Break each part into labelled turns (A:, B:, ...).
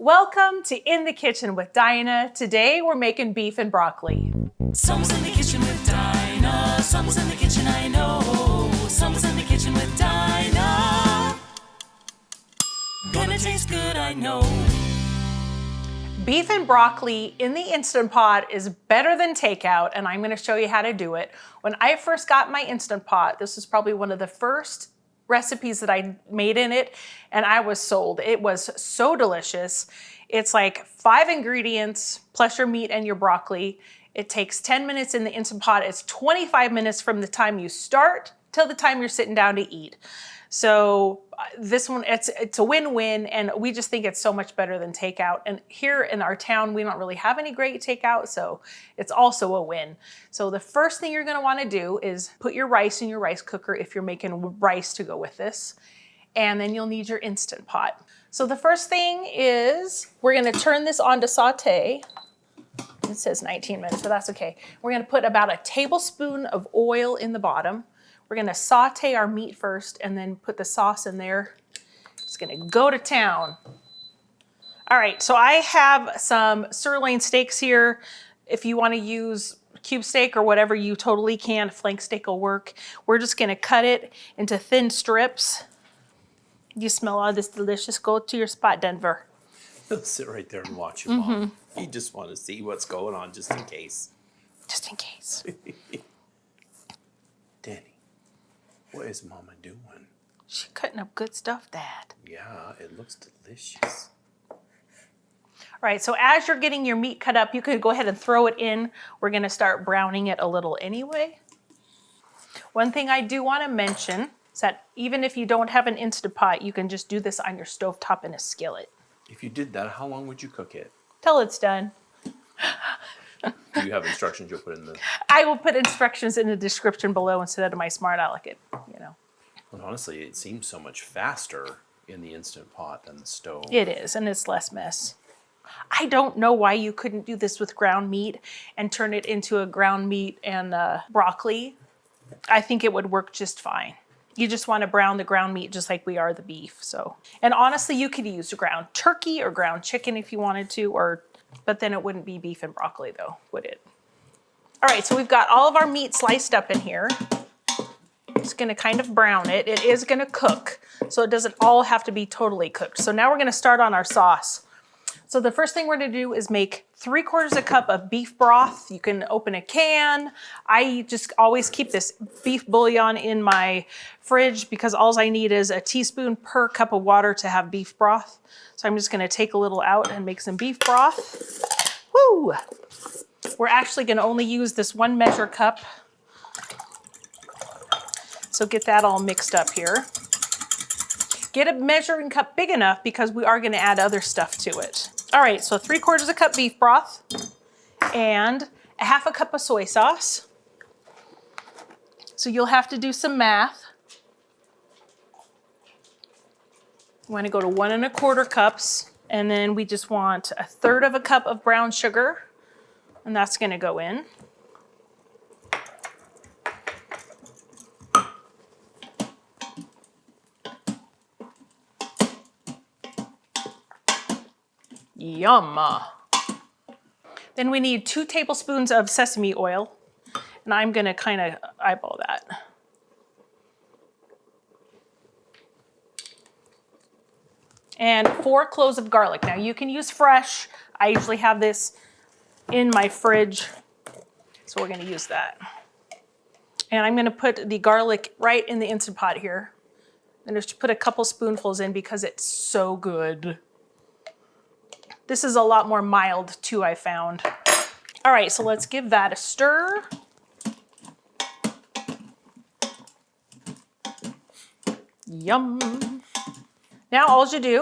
A: Welcome to In the Kitchen with Dinah. Today we're making beef and broccoli.
B: Someone's in the kitchen with Dinah. Someone's in the kitchen, I know. Someone's in the kitchen with Dinah. Gonna taste good, I know.
A: Beef and broccoli in the Instant Pot is better than takeout, and I'm going to show you how to do it. When I first got my Instant Pot, this was probably one of the first recipes that I made in it, and I was sold. It was so delicious. It's like 5 ingredients plus your meat and your broccoli. It takes 10 minutes in the Instant Pot. It's 25 minutes from the time you start till the time you're sitting down to eat. So this one, it's a win-win, and we just think it's so much better than takeout. And here in our town, we don't really have any great takeout, so it's also a win. So the first thing you're gonna wanna do is put your rice in your rice cooker if you're making rice to go with this. And then you'll need your Instant Pot. So the first thing is we're gonna turn this on to saute. It says 19 minutes, but that's okay. We're gonna put about a tablespoon of oil in the bottom. We're gonna saute our meat first and then put the sauce in there. It's gonna go to town. All right, so I have some sirloin steaks here. If you wanna use cube steak or whatever, you totally can. Flank steak will work. We're just gonna cut it into thin strips. You smell all this delicious. Go to your spot, Denver.
C: He'll sit right there and watch you, Mom. You just want to see what's going on just in case.
A: Just in case.
C: Danny, what is Mama doing?
A: She's cutting up good stuff, Dad.
C: Yeah, it looks delicious.
A: All right, so as you're getting your meat cut up, you could go ahead and throw it in. We're gonna start browning it a little anyway. One thing I do wanna mention is that even if you don't have an Instant Pot, you can just do this on your stovetop in a skillet.
C: If you did that, how long would you cook it?
A: Till it's done.
C: Do you have instructions you'll put in the...
A: I will put instructions in the description below instead of my smart aleck, you know.
C: Well, honestly, it seems so much faster in the Instant Pot than the stove.
A: It is, and it's less mess. I don't know why you couldn't do this with ground meat and turn it into a ground meat and broccoli. I think it would work just fine. You just want to brown the ground meat just like we are the beef. So, and honestly, you could use ground turkey or ground chicken if you wanted to, but then it wouldn't be beef and broccoli though, would it? All right, so we've got all of our meat sliced up in here. Just gonna kind of brown it. It is gonna cook, so it doesn't all have to be totally cooked. So now we're gonna start on our sauce. So the first thing we're gonna do is make 3/4 cup of beef broth. You can open a can. I just always keep this beef bouillon in my fridge because all I need is a teaspoon per cup of water to have beef broth. So I'm just gonna take a little out and make some beef broth. Woo! We're actually gonna only use this 1 measure cup. So get that all mixed up here. Get a measuring cup big enough because we are gonna add other stuff to it. All right, so 3/4 cup beef broth and a 1/2 cup of soy sauce. So you'll have to do some math. You wanna go to 1 1/4 cups, and then we just want 1/3 cup of brown sugar, and that's gonna go in. Yum. Then we need 2 tablespoons of sesame oil, and I'm gonna kind of eyeball that. And 4 cloves of garlic. Now you can use fresh. I usually have this in my fridge, so we're gonna use that. And I'm gonna put the garlic right in the Instant Pot here. And just put a couple spoonfuls in because it's so good. This is a lot more mild too, I found. All right, so let's give that a stir. Yum. Now all you do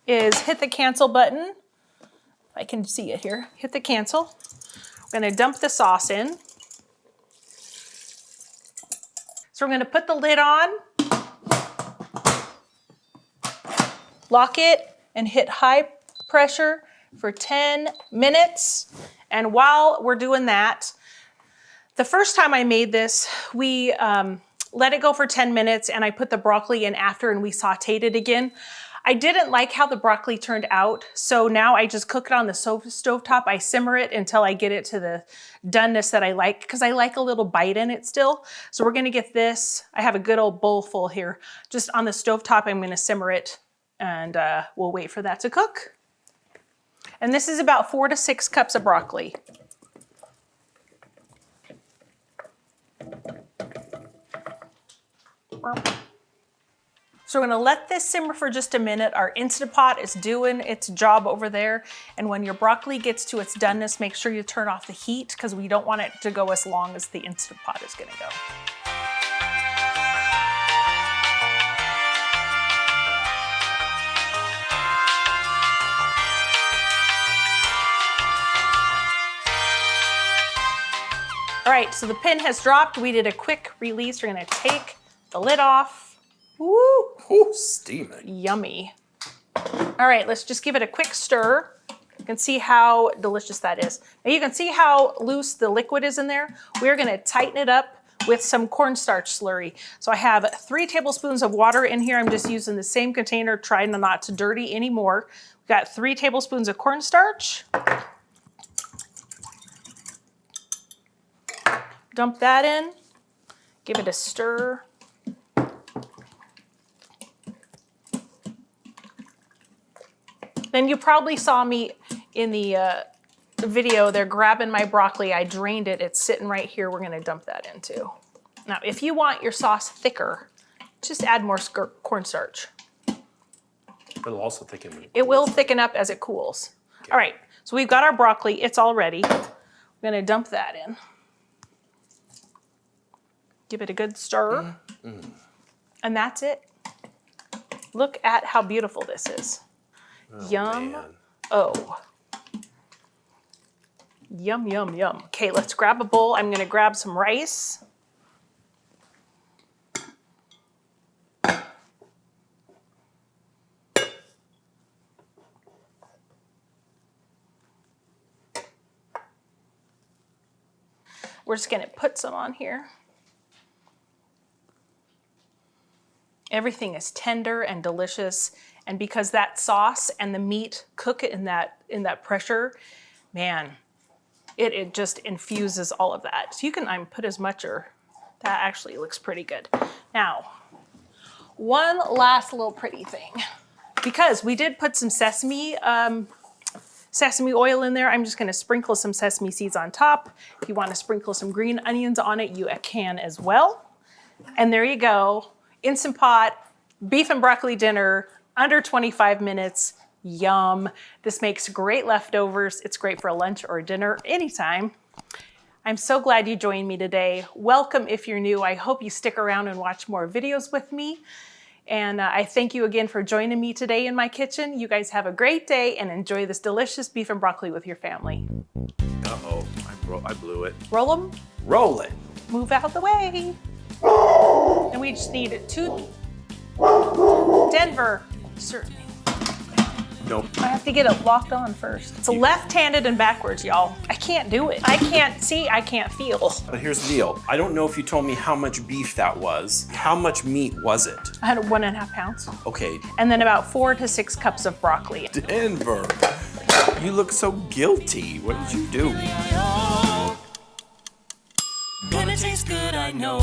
A: is hit the cancel button. If I can see it here, hit the cancel. We're gonna dump the sauce in. So we're gonna put the lid on, lock it, and hit high pressure for 10 minutes. And while we're doing that, the first time I made this, we let it go for 10 minutes and I put the broccoli in after and we sauteed it again. I didn't like how the broccoli turned out, so now I just cook it on the stovetop. I simmer it until I get it to the doneness that I like, because I like a little bite in it still. So we're gonna get this, I have a good old bowl full here. Just on the stovetop, I'm gonna simmer it, and we'll wait for that to cook. And this is about 4 to 6 cups of broccoli. So we're gonna let this simmer for just a minute. Our Instant Pot is doing its job over there. And when your broccoli gets to its doneness, make sure you turn off the heat, because we don't want it to go as long as the Instant Pot is gonna go. All right, so the pin has dropped. We did a quick release. We're gonna take the lid off. Woo!
C: Ooh, steaming.
A: Yummy. All right, let's just give it a quick stir. You can see how delicious that is. Now you can see how loose the liquid is in there. We're gonna tighten it up with some cornstarch slurry. So I have 3 tablespoons of water in here. I'm just using the same container, trying not to dirty anymore. We've got 3 tablespoons of cornstarch. Dump that in, give it a stir. Then you probably saw me in the video there grabbing my broccoli. I drained it, it's sitting right here. We're gonna dump that in too. Now, if you want your sauce thicker, just add more cornstarch.
C: It'll also thicken.
A: It will thicken up as it cools. Okay. All right, so we've got our broccoli, it's all ready. I'm gonna dump that in. Give it a good stir. And that's it. Look at how beautiful this is.
C: Oh,
A: yum.
C: Man.
A: Oh. Yum, yum, yum. Okay, let's grab a bowl. I'm gonna grab some rice. We're just gonna put some on here. Everything is tender and delicious. And because that sauce and the meat cook it in that pressure, man, it just infuses all of that. So you can put as much, or that actually looks pretty good. Now, one last little pretty thing. Because we did put some sesame oil in there, I'm just gonna sprinkle some sesame seeds on top. If you wanna sprinkle some green onions on it, you can as well. And there you go. Instant Pot, beef and broccoli dinner, under 25 minutes, yum. This makes great leftovers. It's great for a lunch or a dinner anytime. I'm so glad you joined me today. Welcome if you're new. I hope you stick around and watch more videos with me. And I thank you again for joining me today in my kitchen. You guys have a great day and enjoy this delicious beef and broccoli with your family.
C: Uh-oh, I blew it.
A: Roll them.
C: Roll it.
A: Move out the way. And we just need 2 Denver. Certainly.
C: Nope.
A: I have to get it locked on first. It's left-handed and backwards, y'all. I can't do it. I can't see, I can't feel.
C: But here's the deal. I don't know if you told me how much beef that was. How much meat was it?
A: I had 1.5 pounds.
C: Okay.
A: And then about 4 to 6 cups of broccoli.
C: Denver, you look so guilty. What did you do?
B: Gonna taste good, I know.